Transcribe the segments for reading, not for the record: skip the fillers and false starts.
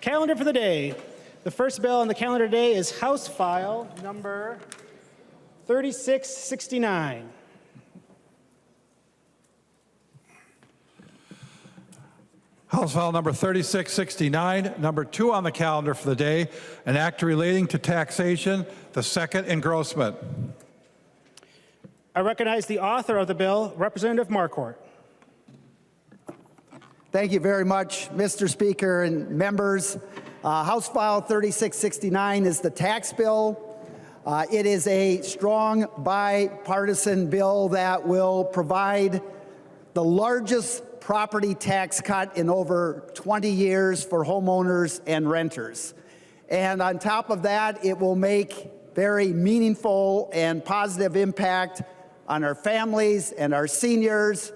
Calendar for the day. The first bill on the calendar today is House File number 3669. House File number 3669, number 2 on the calendar for the day, an act relating to taxation, the second engrossment. I recognize the author of the bill, Representative Marquart. Thank you very much, Mr. Speaker and members. House File 3669 is the tax bill. It is a strong bipartisan bill that will provide the largest property tax cut in over 20 years for homeowners and renters. And on top of that, it will make very meaningful and positive impact on our families and our seniors,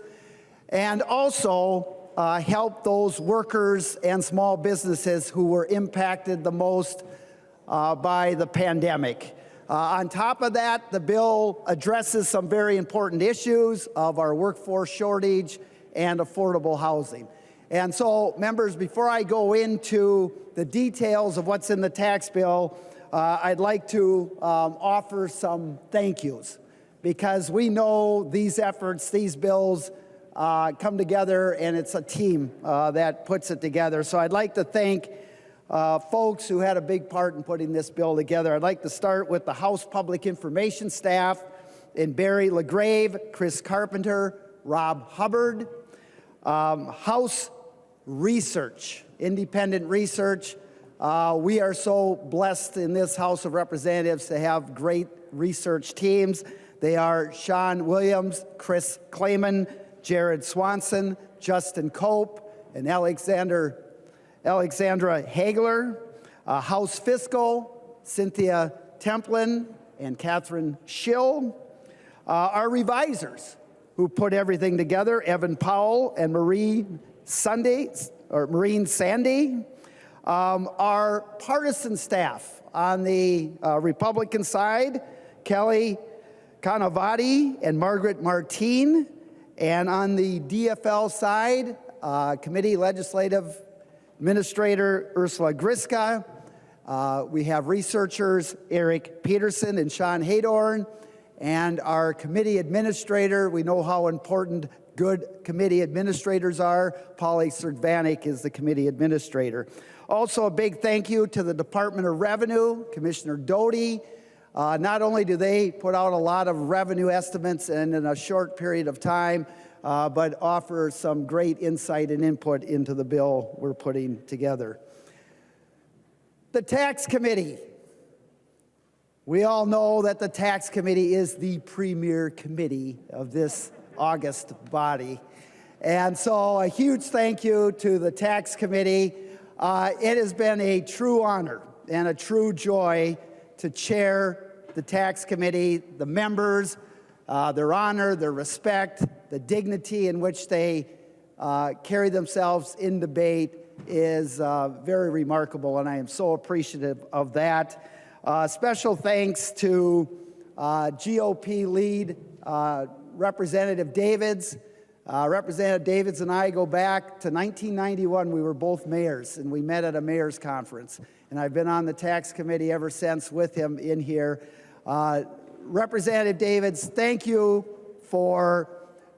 and also help those workers and small businesses who were impacted the most by the pandemic. On top of that, the bill addresses some very important issues of our workforce shortage and affordable housing. And so, members, before I go into the details of what's in the tax bill, I'd like to offer some thank yous, because we know these efforts, these bills come together, and it's a team that puts it together. So I'd like to thank folks who had a big part in putting this bill together. I'd like to start with the House Public Information staff in Barry LaGrave, Chris Carpenter, Rob Hubbard. House Research, independent research. We are so blessed in this House of Representatives to have great research teams. They are Sean Williams, Chris Clayman, Jared Swanson, Justin Cope, and Alexandra Hagler. House Fiscal, Cynthia Templin and Catherine Schill. Our revisers, who put everything together, Evan Powell and Maureen Sandy. Our partisan staff on the Republican side, Kelly Canavati and Margaret Martine. And on the DFL side, Committee Legislative Administrator Ursula Griska. We have researchers Eric Peterson and Sean Haydorn. And our committee administrator, we know how important good committee administrators are. Polly Servanik is the committee administrator. Also, a big thank you to the Department of Revenue, Commissioner Doty. Not only do they put out a lot of revenue estimates and in a short period of time, but offer some great insight and input into the bill we're putting together. The Tax Committee. We all know that the Tax Committee is the premier committee of this august body. And so a huge thank you to the Tax Committee. It has been a true honor and a true joy to chair the Tax Committee, the members, their honor, their respect, the dignity in which they carry themselves in debate is very remarkable, and I am so appreciative of that. Special thanks to GOP lead Representative Davids. Representative Davids and I go back to 1991. We were both mayors, and we met at a mayor's conference. And I've been on the Tax Committee ever since with him in here. Representative Davids, thank you for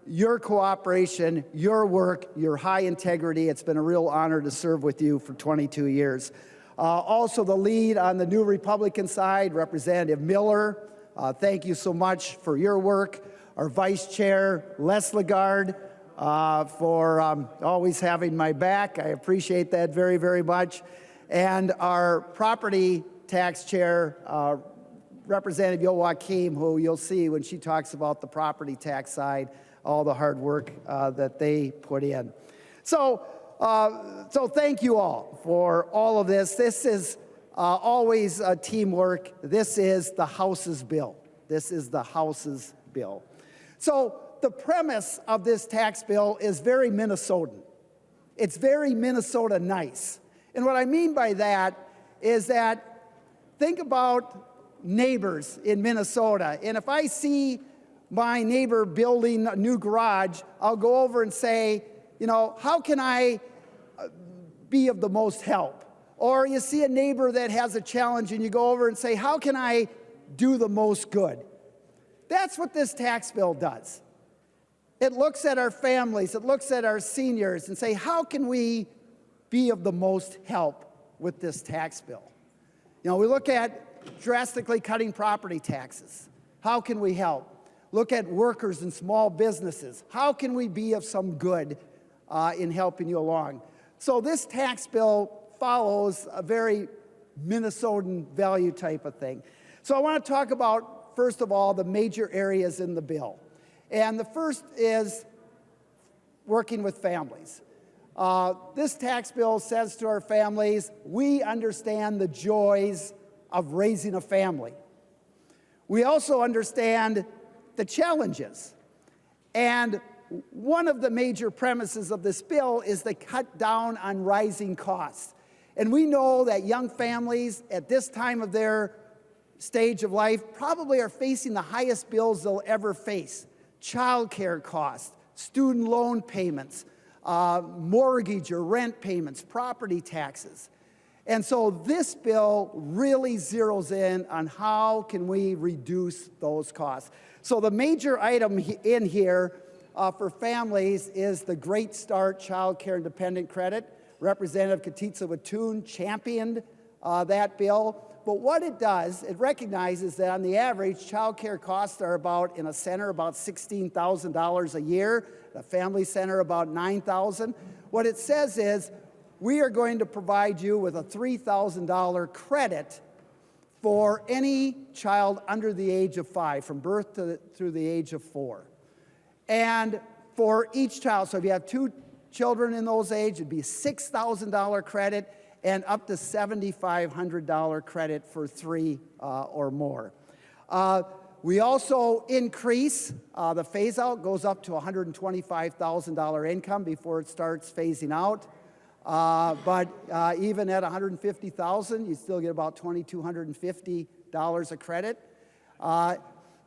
your cooperation, your work, your high integrity. It's been a real honor to serve with you for 22 years. Also the lead on the new Republican side, Representative Miller. Thank you so much for your work. Our Vice Chair, Les Lagarde, for always having my back. I appreciate that very, very much. And our Property Tax Chair, Representative Joachim, who you'll see when she talks about the property tax side, all the hard work that they put in. So thank you all for all of this. This is always teamwork. This is the House's bill. This is the House's bill. So the premise of this tax bill is very Minnesotan. It's very Minnesota nice. And what I mean by that is that think about neighbors in Minnesota. And if I see my neighbor building a new garage, I'll go over and say, you know, how can I be of the most help? Or you see a neighbor that has a challenge and you go over and say, how can I do the most good? That's what this tax bill does. It looks at our families, it looks at our seniors and say, how can we be of the most help with this tax bill? You know, we look at drastically cutting property taxes. How can we help? Look at workers and small businesses. How can we be of some good in helping you along? So this tax bill follows a very Minnesotan value type of thing. So I want to talk about, first of all, the major areas in the bill. And the first is working with families. This tax bill says to our families, we understand the joys of raising a family. We also understand the challenges. And one of the major premises of this bill is to cut down on rising costs. And we know that young families at this time of their stage of life probably are facing the highest bills they'll ever face. Childcare costs, student loan payments, mortgage or rent payments, property taxes. And so this bill really zeroes in on how can we reduce those costs. So the major item in here for families is the Great Start Child Care and Dependent Credit. Representative Katitza Watun championed that bill. But what it does, it recognizes that on the average, child care costs are about, in a center, about $16,000 a year, a family center about $9,000. What it says is, we are going to provide you with a $3,000 credit for any child under the age of 5, from birth through the age of 4. And for each child, so if you have 2 children in those ages, it'd be a $6,000 credit and up to $7,500 credit for 3 or more. We also increase the phase out, goes up to $125,000 income before it starts phasing out. But even at $150,000, you still get about $2,250 of credit.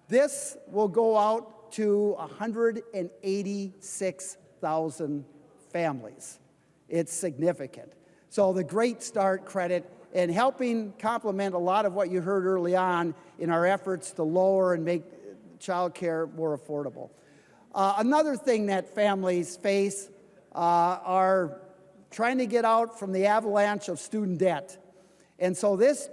This will go out to 186,000 families. It's significant. So the Great Start credit and helping complement a lot of what you heard early on in our efforts to lower and make child care more affordable. Another thing that families face are trying to get out from the avalanche of student debt. And so this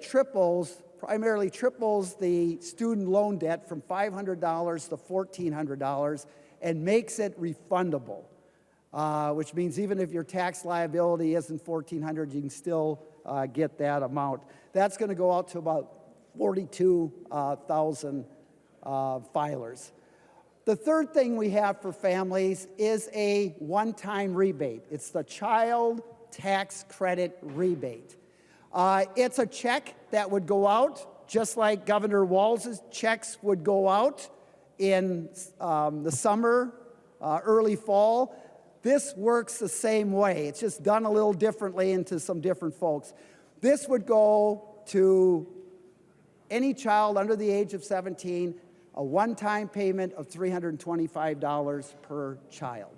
primarily triples the student loan debt from $500 to $1,400 and makes it refundable. Which means even if your tax liability isn't $1,400, you can still get that amount. That's going to go out to about 42,000 filers. The third thing we have for families is a one-time rebate. It's the Child Tax Credit Rebate. It's a check that would go out just like Governor Walz's checks would go out in the summer, early fall. This works the same way. It's just done a little differently into some different folks. This would go to any child under the age of 17, a one-time payment of $325 per child.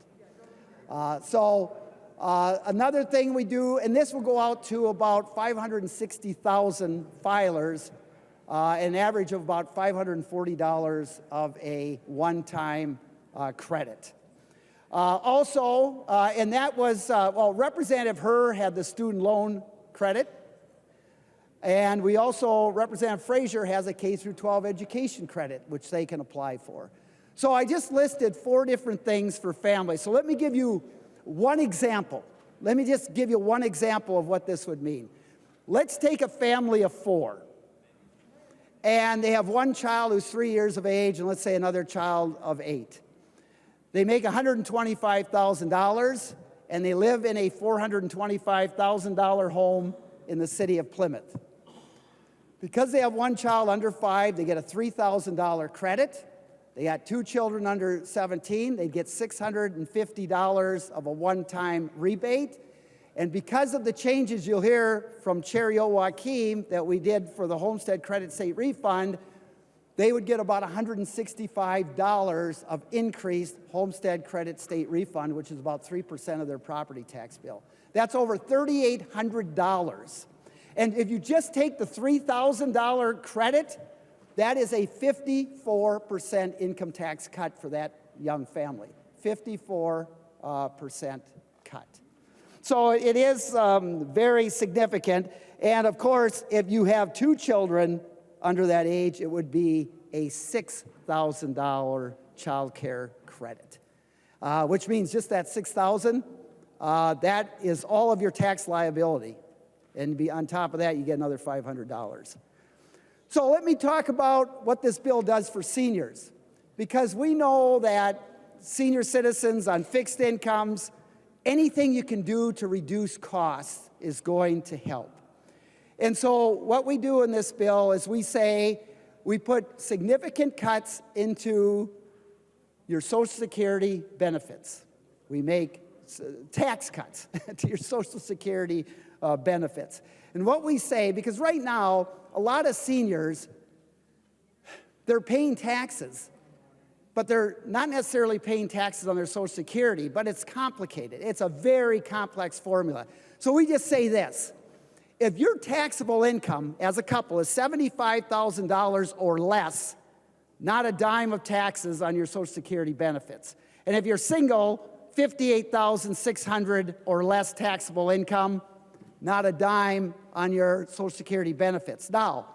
Another thing we do, and this will go out to about 560,000 filers, an average of about $540 of a one-time credit. And that was, Representative Herr had the student loan credit, and we also, Representative Frazier has a K-12 education credit, which they can apply for. So I just listed 4 different things for families. So let me give you one example. Let me just give you one example of what this would mean. Let's take a family of 4, and they have one child who's 3 years of age, and let's say another child of 8. They make $125,000, and they live in a $425,000 home in the city of Plymouth. Because they have one child under 5, they get a $3,000 credit. They got 2 children under 17, they get $650 of a one-time rebate. And because of the changes you'll hear from Chair Joachim that we did for the Homestead Credit State Refund, they would get about $165 of increased Homestead Credit State Refund, which is about 3% of their property tax bill. That's over $3,800. And if you just take the $3,000 credit, that is a 54% income tax cut for that young family. 54% cut. So it is very significant. And of course, if you have 2 children under that age, it would be a $6,000 child care credit, which means just that $6,000, that is all of your tax liability. And on top of that, you get another $500. So let me talk about what this bill does for seniors, because we know that senior citizens on fixed incomes, anything you can do to reduce costs is going to help. And so what we do in this bill is we say we put significant cuts into your Social Security benefits. We make tax cuts to your Social Security benefits. And what we say, because right now, a lot of seniors, they're paying taxes, but they're not necessarily paying taxes on their Social Security, but it's complicated. It's a very complex formula. So we just say this: if your taxable income as a couple is $75,000 or less, not a dime of taxes on your Social Security benefits. And if you're single, $58,600 or less taxable income, not a dime on your Social Security benefits. Now,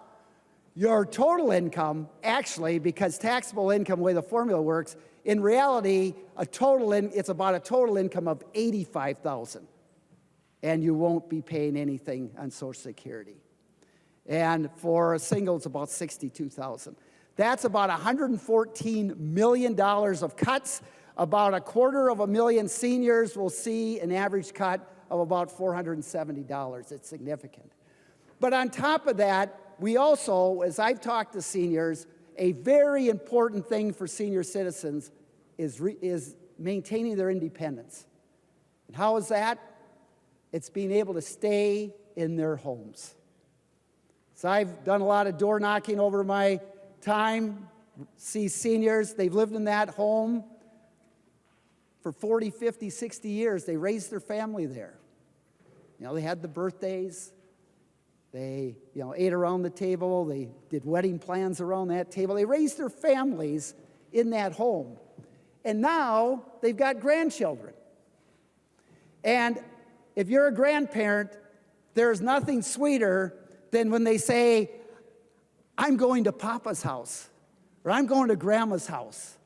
your total income, actually, because taxable income, the way the formula works, in reality, it's about a total income of $85,000, and you won't be paying anything on Social Security. And for a single, it's about $62,000. That's about $114 million of cuts. About 250,000 seniors will see an average cut of about $470. It's significant. But on top of that, we also, as I've talked to seniors, a very important thing for senior citizens is maintaining their independence. And how is that? It's being able to stay in their homes. So I've done a lot of door knocking over my time, see seniors, they've lived in that home for 40, 50, 60 years. They raised their family there. You know, they had the birthdays. They, ate around the table. They did wedding plans around that table. They raised their families in that home. And now they've got grandchildren. And if you're a grandparent, there's nothing sweeter than when they say, I'm going to Papa's house, or I'm going to Grandma's house.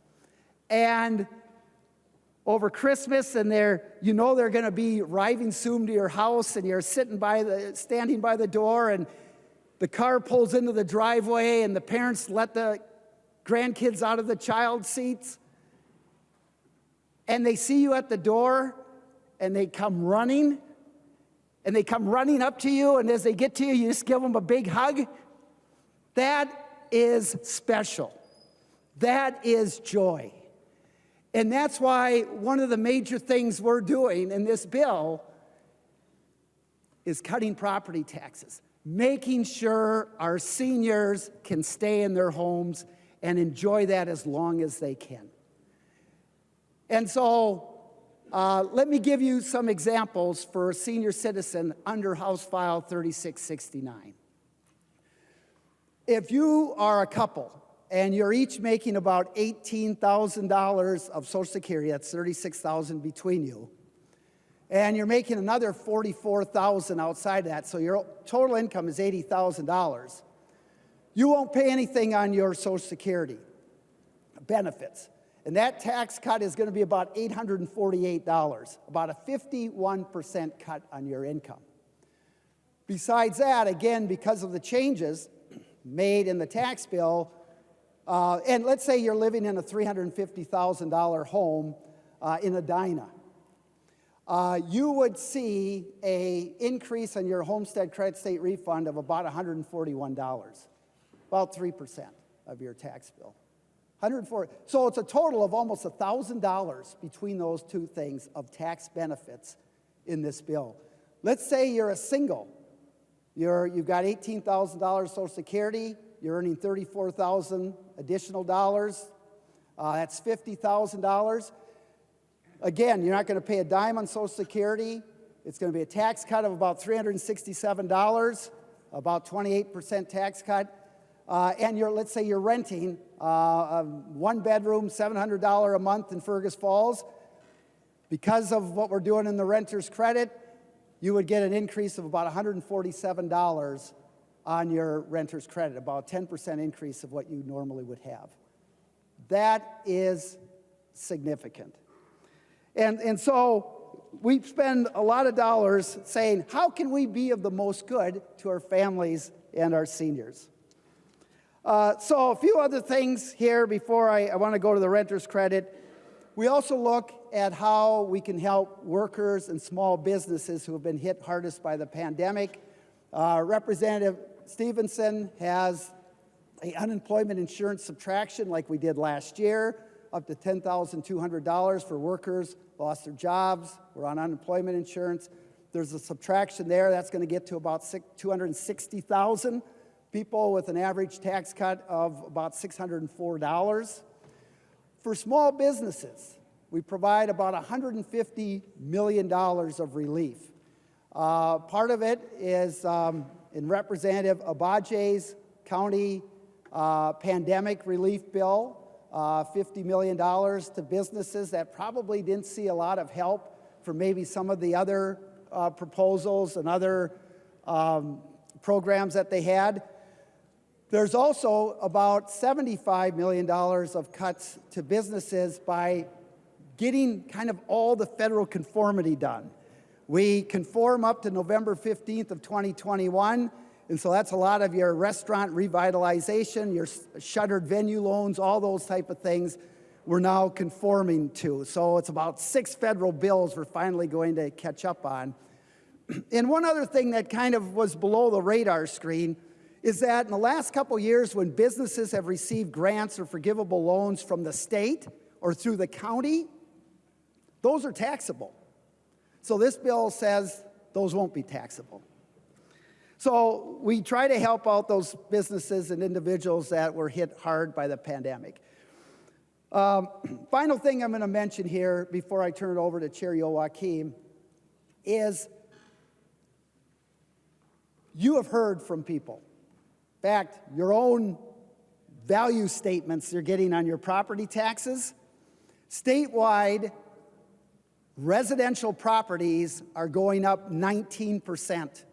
And over Christmas, and they're going to be arriving soon to your house, and you're standing by the door, and the car pulls into the driveway, and the parents let the grandkids out of the child seats, and they see you at the door, and they come running up to you, and as they get to you, you just give them a big hug. That is special. That is joy. And that's why one of the major things we're doing in this bill is cutting property taxes, making sure our seniors can stay in their homes and enjoy that as long as they can. And so let me give you some examples for a senior citizen under House File 3669. If you are a couple and you're each making about $18,000 of Social Security, that's $36,000 between you, and you're making another $44,000 outside that, so your total income is $80,000, you won't pay anything on your Social Security benefits. And that tax cut is going to be about $848, about a 51% cut on your income. Besides that, again, because of the changes made in the tax bill, and let's say you're living in a $350,000 home in Edina, you would see an increase on your homestead credit state refund of about $141, about 3% of your tax bill. 140. So it's a total of almost $1,000 between those two things of tax benefits in this bill. Let's say you're a single. You've got $18,000 Social Security. You're earning $34,000 additional dollars. That's $50,000. Again, you're not going to pay a dime on Social Security. It's going to be a tax cut of about $367, about 28% tax cut. And let's say you're renting a one-bedroom, $700 a month in Fergus Falls. Because of what we're doing in the renter's credit, you would get an increase of about $147 on your renter's credit, about a 10% increase of what you normally would have. That is significant. And so we spend a lot of dollars saying, how can we be of the most good to our families and our seniors? So a few other things here before I want to go to the renter's credit. We also look at how we can help workers and small businesses who have been hit hardest by the pandemic. Representative Stevenson has an unemployment insurance subtraction like we did last year, up to $10,200 for workers lost their jobs, were on unemployment insurance. There's a subtraction there that's going to get to about 260,000 people with an average tax cut of about $604. For small businesses, we provide about $150 million of relief. Part of it is in Representative Abaje's county pandemic relief bill, $50 million to businesses that probably didn't see a lot of help from maybe some of the other proposals and other programs that they had. There's also about $75 million of cuts to businesses by getting kind of all the federal conformity done. We conform up to November 15th of 2021, and so that's a lot of your restaurant revitalization, your shuttered venue loans, all those type of things we're now conforming to. So it's about 6 federal bills we're finally going to catch up on. And one other thing that kind of was below the radar screen is that in the last couple years when businesses have received grants or forgivable loans from the state or through the county, those are taxable. So this bill says those won't be taxable. So we try to help out those businesses and individuals that were hit hard by the pandemic. Final thing I'm going to mention here before I turn it over to Chair Joachim is you have heard from people. In fact, your own value statements you're getting on your property taxes, statewide residential properties are going up 19%.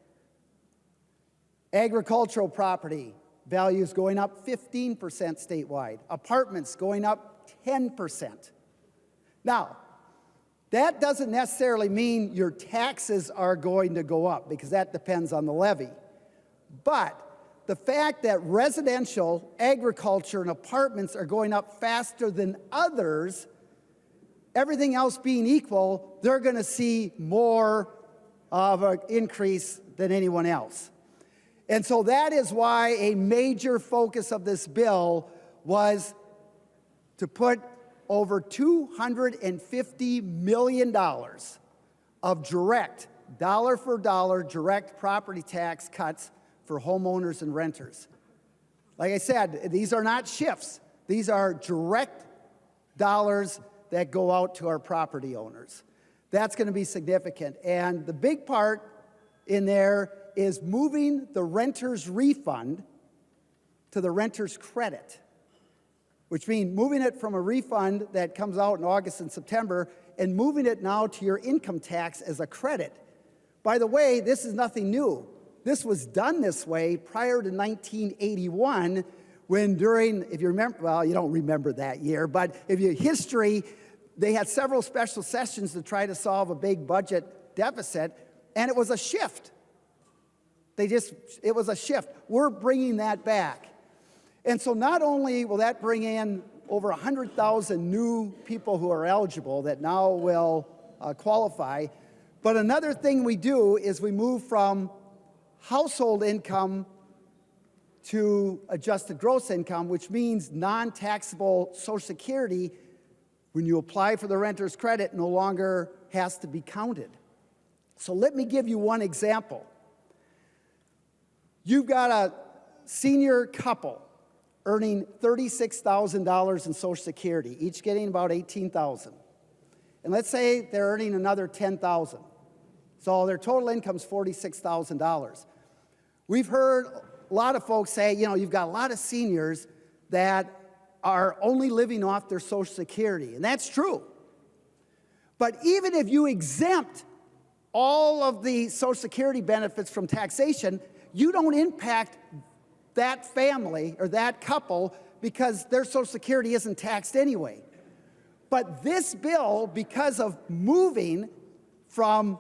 Agricultural property values going up 15% statewide. Apartments going up 10%. Now, that doesn't necessarily mean your taxes are going to go up because that depends on the levy. But the fact that residential, agriculture, and apartments are going up faster than others, everything else being equal, they're going to see more of an increase than anyone else. And so that is why a major focus of this bill was to put over $250 million of direct, dollar for dollar, direct property tax cuts for homeowners and renters. Like I said, these are not shifts. These are direct dollars that go out to our property owners. That's going to be significant. And the big part in there is moving the renter's refund to the renter's credit, which means moving it from a refund that comes out in August and September and moving it now to your income tax as a credit. By the way, this is nothing new. This was done this way prior to 1981 when during, if you remember, well, you don't remember that year, but if you history, they had several special sessions to try to solve a big budget deficit, and it was a shift. It was a shift. We're bringing that back. And so not only will that bring in over 100,000 new people who are eligible that now will qualify, but another thing we do is we move from household income to adjusted gross income, which means non-taxable Social Security, when you apply for the renter's credit, no longer has to be counted. So let me give you one example. You've got a senior couple earning $36,000 in Social Security, each getting about $18,000. And let's say they're earning another $10,000. So their total income is $46,000. We've heard a lot of folks say, you know, you've got a lot of seniors that are only living off their Social Security, and that's true. But even if you exempt all of the Social Security benefits from taxation, you don't impact that family or that couple because their Social Security isn't taxed anyway. But this bill, because of moving from,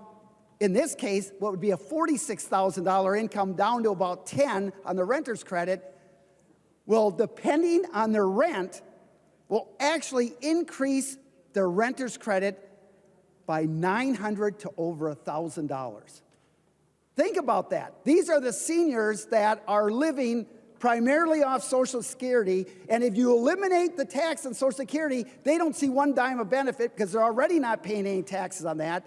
in this case, what would be a $46,000 income down to about $10,000 on the renter's credit, will, depending on their rent, will actually increase their renter's credit by $900 to over $1,000. Think about that. These are the seniors that are living primarily off Social Security, and if you eliminate the tax on Social Security, they don't see one dime of benefit because they're already not paying any taxes on that.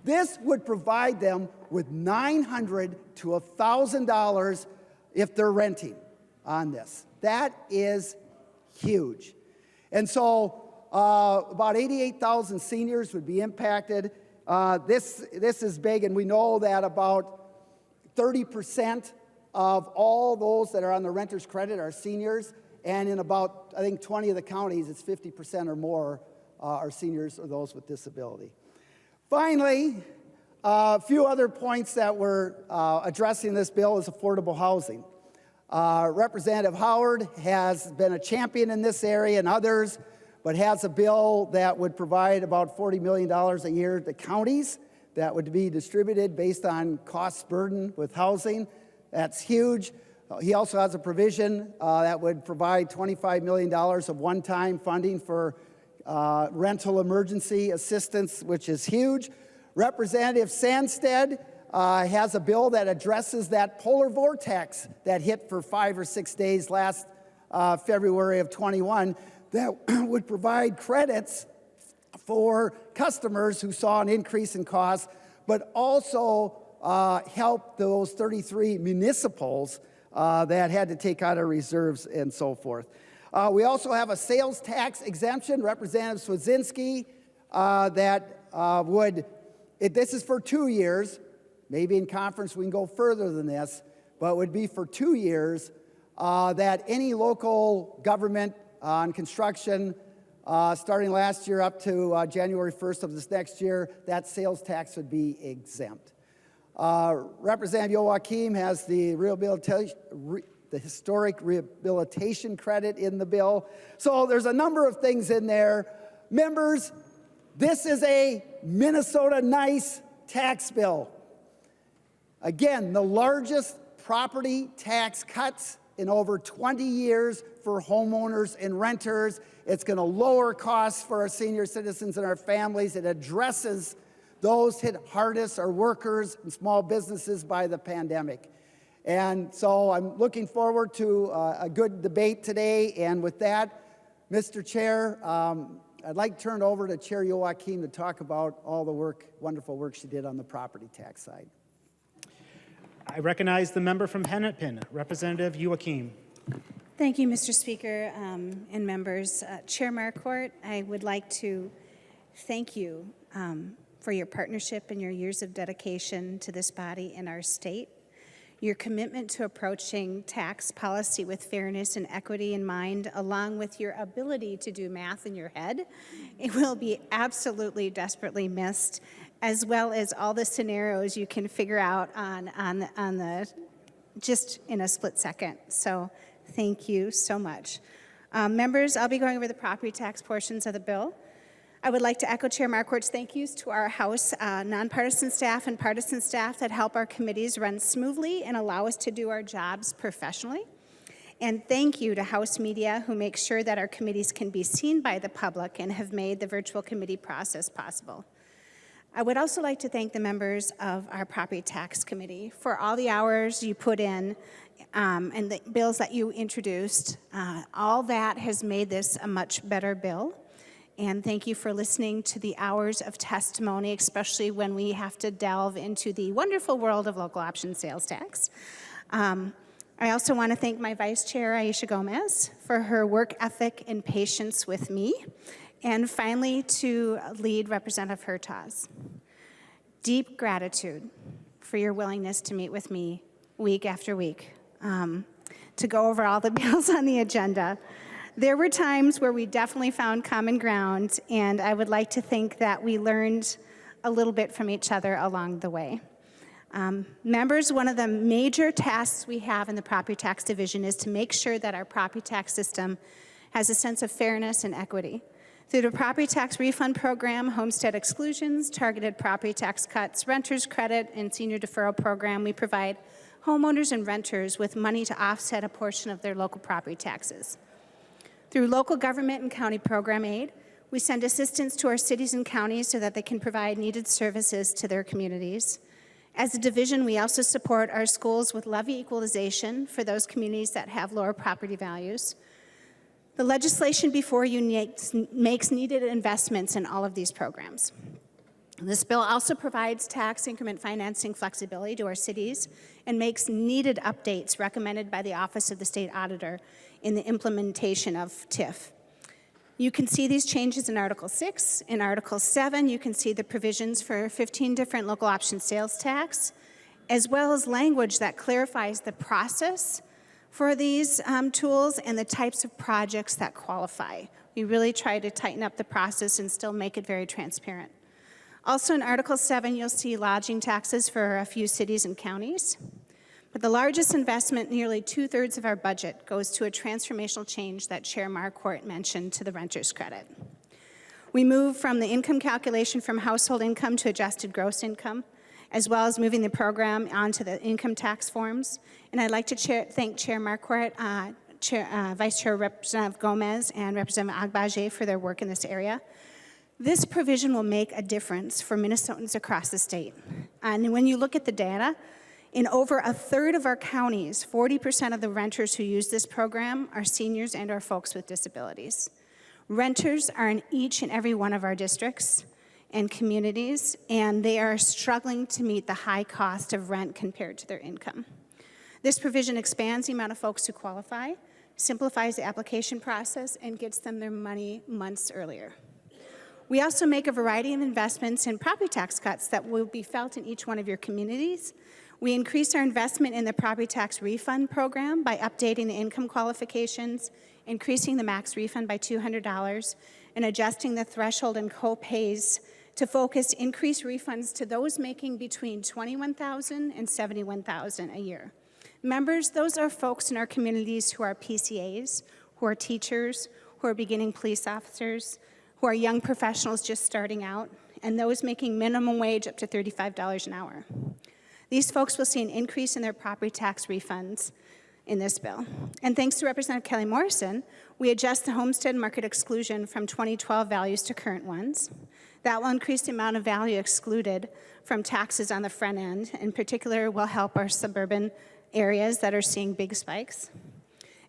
This would provide them with $900 to $1,000 if they're renting on this. That is huge. And so about 88,000 seniors would be impacted. This is big, and we know that about 30% of all those that are on the renter's credit are seniors, and in about, I think, 20 of the counties, it's 50% or more are seniors or those with disability. Finally, a few other points that we're addressing this bill is affordable housing. Representative Howard has been a champion in this area and others, but has a bill that would provide about $40 million a year to counties that would be distributed based on cost burden with housing. That's huge. He also has a provision that would provide $25 million of one-time funding for rental emergency assistance, which is huge. Representative Sandstead has a bill that addresses that polar vortex that hit for 5 or 6 days last February of 21 that would provide credits for customers who saw an increase in costs, but also help those 33 municipals that had to take out of reserves and so forth. We also have a sales tax exemption, Representative Swedzinski, this is for 2 years. Maybe in conference we can go further than this, but it would be for 2 years that any local government on construction starting last year up to January 1st of this next year, that sales tax would be exempt. Representative Joachim has the historic rehabilitation credit in the bill. So there's a number of things in there. Members, this is a Minnesota nice tax bill. Again, the largest property tax cuts in over 20 years for homeowners and renters. It's going to lower costs for our senior citizens and our families. It addresses those hit hardest are workers and small businesses by the pandemic. And so I'm looking forward to a good debate today. And with that, Mr. Chair, I'd like to turn it over to Chair Joachim to talk about all the work, wonderful work she did on the property tax side. I recognize the member from Hennepin, Representative Joachim. Thank you, Mr. Speaker and members. Chair Marquart, I would like to thank you for your partnership and your years of dedication to this body and our state. Your commitment to approaching tax policy with fairness and equity in mind, along with your ability to do math in your head, it will be absolutely desperately missed, as well as all the scenarios you can figure out on the just in a split second. So thank you so much. Members, I'll be going over the property tax portions of the bill. I would like to echo Chair Marquart's thank yous to our House nonpartisan staff and partisan staff that help our committees run smoothly and allow us to do our jobs professionally. And thank you to House media who make sure that our committees can be seen by the public and have made the virtual committee process possible. I would also like to thank the members of our Property Tax Committee for all the hours you put in and the bills that you introduced. All that has made this a much better bill. And thank you for listening to the hours of testimony, especially when we have to delve into the wonderful world of local option sales tax. I also want to thank my Vice Chair, Aisha Gomez, for her work ethic and patience with me. And finally, to lead Representative Hertaus. deep gratitude for your willingness to meet with me week after week to go over all the bills on the agenda. There were times where we definitely found common ground, and I would like to think that we learned a little bit from each other along the way. Members, one of the major tasks we have in the Property Tax Division is to make sure that our property tax system has a sense of fairness and equity. Through the Property Tax Refund Program, homestead exclusions, targeted property tax cuts, renters credit, and senior deferral program, we provide homeowners and renters with money to offset a portion of their local property taxes. Through local government and county program aid, we send assistance to our cities and counties so that they can provide needed services to their communities. As a division, we also support our schools with levy equalization for those communities that have lower property values. The legislation before you makes needed investments in all of these programs. This bill also provides tax increment financing flexibility to our cities and makes needed updates recommended by the Office of the State Auditor in the implementation of TIF. You can see these changes in Article 6. In Article 7, you can see the provisions for 15 different local option sales tax, as well as language that clarifies the process for these tools and the types of projects that qualify. We really try to tighten up the process and still make it very transparent. Also in Article 7, you'll see lodging taxes for a few cities and counties. But the largest investment, nearly 2/3 of our budget, goes to a transformational change that Chair Marquart mentioned to the renter's credit. We move from the income calculation from household income to adjusted gross income, as well as moving the program onto the income tax forms. And I'd like to thank Chair Marquart, Vice Chair Representative Gomez, and Representative Agbaje for their work in this area. This provision will make a difference for Minnesotans across the state. And when you look at the data, in over 1/3 of our counties, 40% of the renters who use this program are seniors and or folks with disabilities. Renters are in each and every one of our districts and communities, and they are struggling to meet the high cost of rent compared to their income. This provision expands the amount of folks who qualify, simplifies the application process, and gets them their money months earlier. We also make a variety of investments in property tax cuts that will be felt in each one of your communities. We increase our investment in the Property Tax Refund Program by updating the income qualifications, increasing the max refund by $200, and adjusting the threshold and co-pays to focus increased refunds to those making between $21,000 and $71,000 a year. Members, those are folks in our communities who are PCAs, who are teachers, who are beginning police officers, who are young professionals just starting out, and those making minimum wage up to $35 an hour. These folks will see an increase in their property tax refunds in this bill. And thanks to Representative Kelly Morrison, we adjust the homestead market exclusion from 2012 values to current ones. That will increase the amount of value excluded from taxes on the front end. In particular, will help our suburban areas that are seeing big spikes.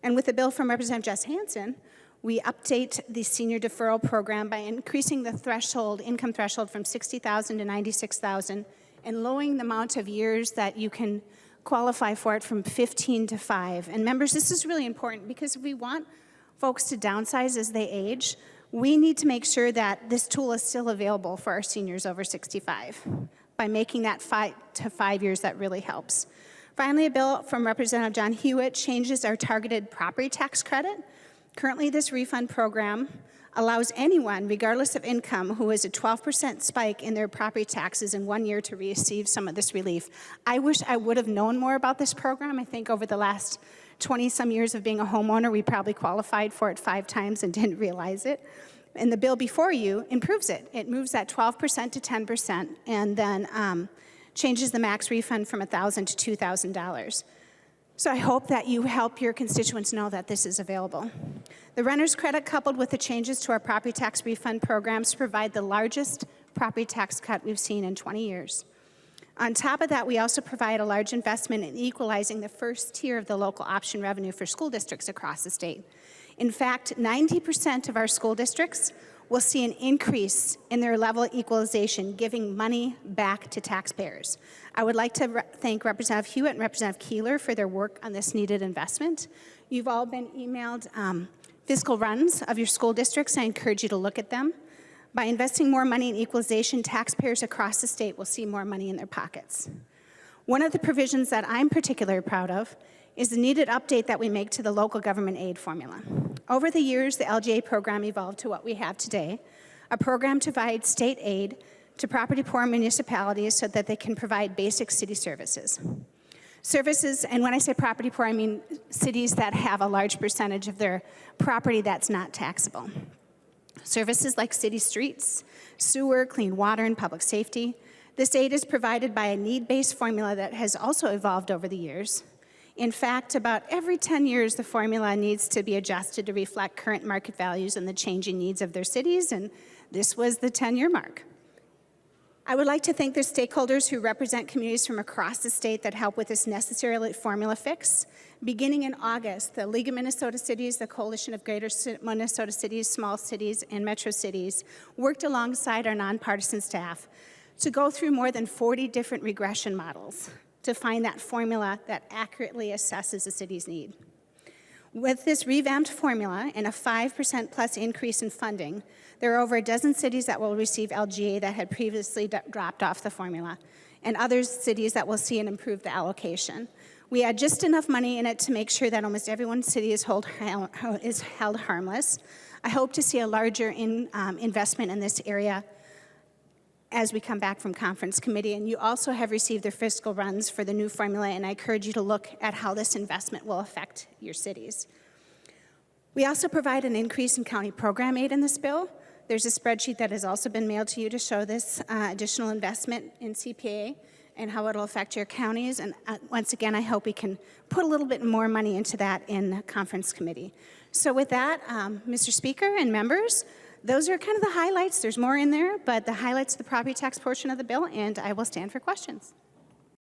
And with the bill from Representative Jess Hansen, we update the senior deferral program by increasing the threshold, income threshold from $60,000 to $96,000 and lowering the amount of years that you can qualify for it from 15 to 5. And members, this is really important because if we want folks to downsize as they age, we need to make sure that this tool is still available for our seniors over 65. By making that 5 to 5 years, that really helps. Finally, a bill from Representative John Hewitt changes our targeted property tax credit. Currently, this refund program allows anyone, regardless of income, who has a 12% spike in their property taxes in 1 year to receive some of this relief. I wish I would have known more about this program. I think over the last 20-some years of being a homeowner, we probably qualified for it 5 times and didn't realize it. And the bill before you improves it. It moves that 12% to 10% and then changes the max refund from $1,000 to $2,000. So I hope that you help your constituents know that this is available. The renter's credit, coupled with the changes to our property tax refund programs, provide the largest property tax cut we've seen in 20 years. On top of that, we also provide a large investment in equalizing the first tier of the local option revenue for school districts across the state. In fact, 90% of our school districts will see an increase in their level of equalization, giving money back to taxpayers. I would like to thank Representative Hewitt and Representative Keeler for their work on this needed investment. You've all been emailed fiscal runs of your school districts. I encourage you to look at them. By investing more money in equalization, taxpayers across the state will see more money in their pockets. One of the provisions that I'm particularly proud of is the needed update that we make to the local government aid formula. Over the years, the LGA program evolved to what we have today, a program to provide state aid to property-poor municipalities so that they can provide basic city services. Services, and when I say property-poor, I mean cities that have a large percentage of their property that's not taxable. Services like city streets, sewer, clean water, and public safety. This aid is provided by a need-based formula that has also evolved over the years. In fact, about every 10 years, the formula needs to be adjusted to reflect current market values and the changing needs of their cities, and this was the 10-year mark. I would like to thank the stakeholders who represent communities from across the state that help with this necessary formula fix. Beginning in August, the League of Minnesota Cities, the Coalition of Greater Minnesota Cities, Small Cities, and Metro Cities worked alongside our nonpartisan staff to go through more than 40 different regression models to find that formula that accurately assesses a city's need. With this revamped formula and a 5% plus increase in funding, there are over a dozen cities that will receive LGA that had previously dropped off the formula, and other cities that will see an improved allocation. We had just enough money in it to make sure that almost everyone's city is held harmless. I hope to see a larger investment in this area as we come back from conference committee, and you also have received their fiscal runs for the new formula, and I encourage you to look at how this investment will affect your cities. We also provide an increase in county program aid in this bill. There's a spreadsheet that has also been mailed to you to show this additional investment in CPA and how it'll affect your counties, and once again, I hope we can put a little bit more money into that in conference committee. So with that, Mr. Speaker and members, those are kind of the highlights. There's more in there, but the highlights of the property tax portion of the bill, and I will stand for questions.